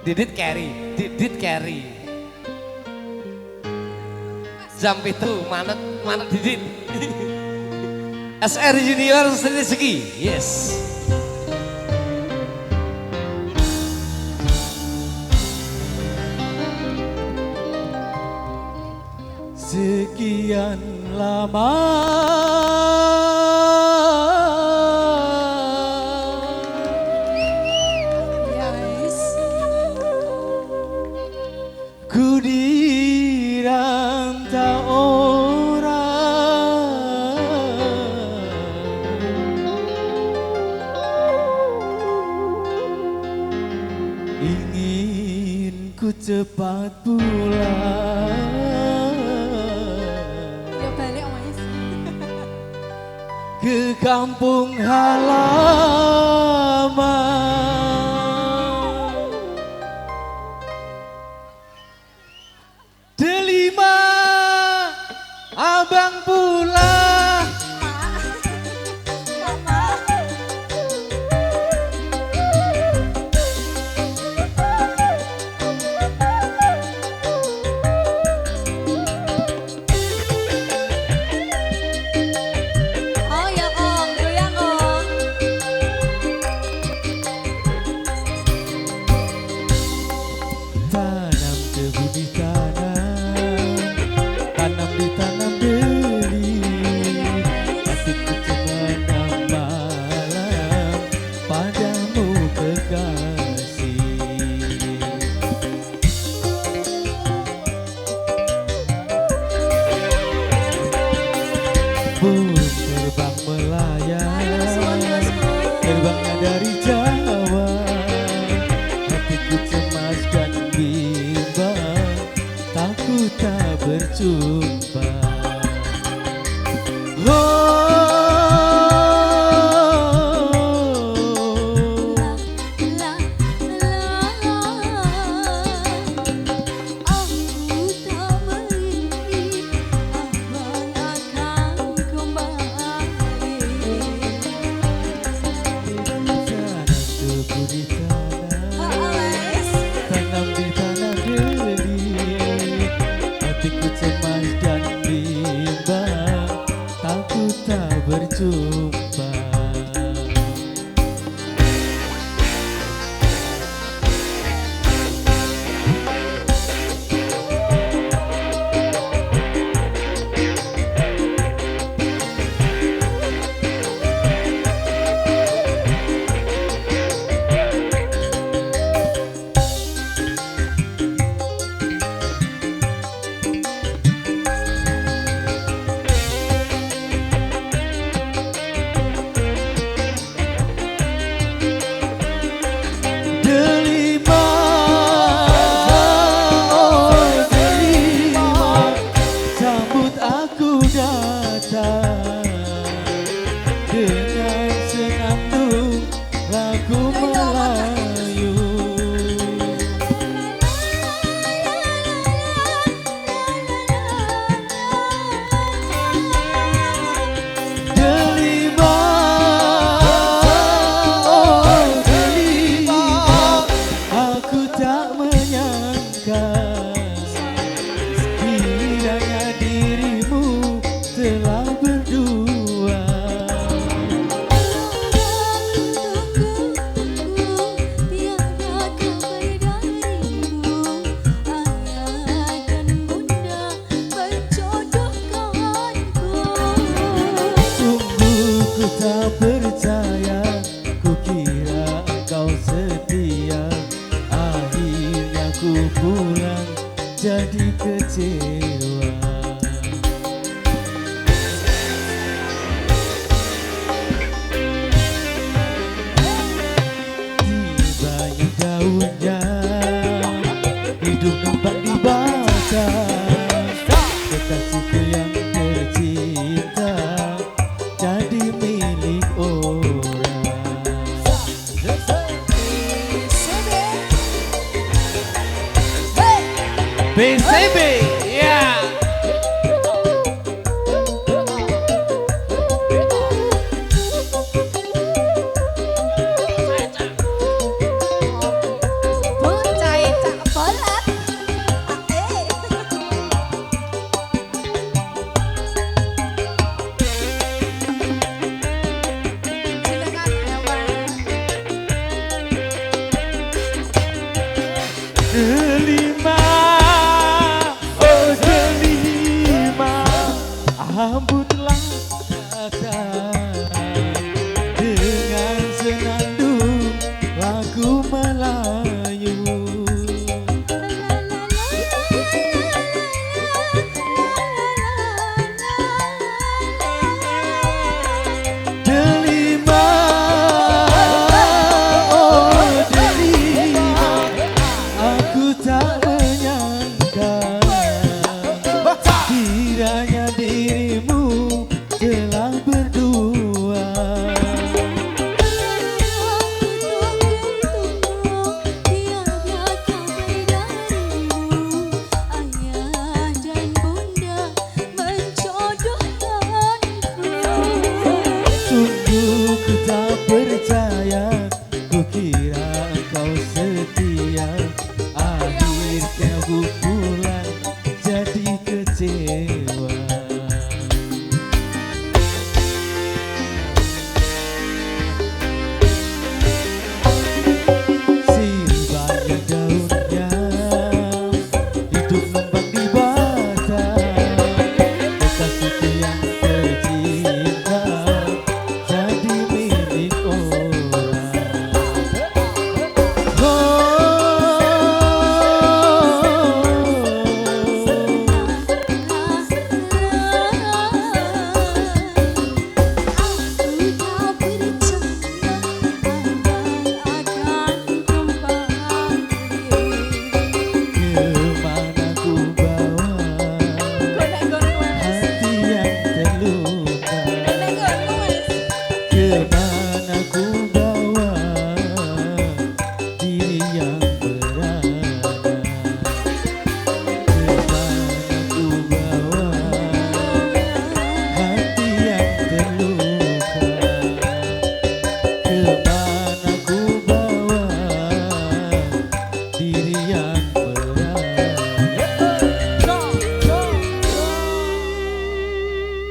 Didit carry. Jam itu manet Didit. SR Junior Sri Segi, yes. Sekian lama ku dirantau orang, ingin ku cepat pulang ke kampung halaman. Delima abang pulang, tanam tebu di tanam beli, hatiku terbenam malam padamu kekasih. Burung terbang melayang, terbangnya dari Jawa, hatiku cemas dan bimbang, takut tak berjumpa. Tanam di tanah geli, hatiku cemas dan bimbang, takut tak berjumpa. Delima, oh Delima, sambut aku datang dengan senandung lagu Melayu. Delima, oh Delima, aku tak menyangka kiranya dirimu telah berdua. Sungguh ku tak percaya, ku kira engkau setia, akhirnya ku pulang jadi kecewa. Tibanya daunnya, hidup nampak dibaca, kekasihku yang tercinta jadi milik orang. BCB, ya. Delima, oh delima, ambutlah datang dengan senandung lagu Melayu. Delima, oh delima, aku tak menyangka kiranya dirimu telah berdua. Sungguh ku tak percaya, ku kira engkau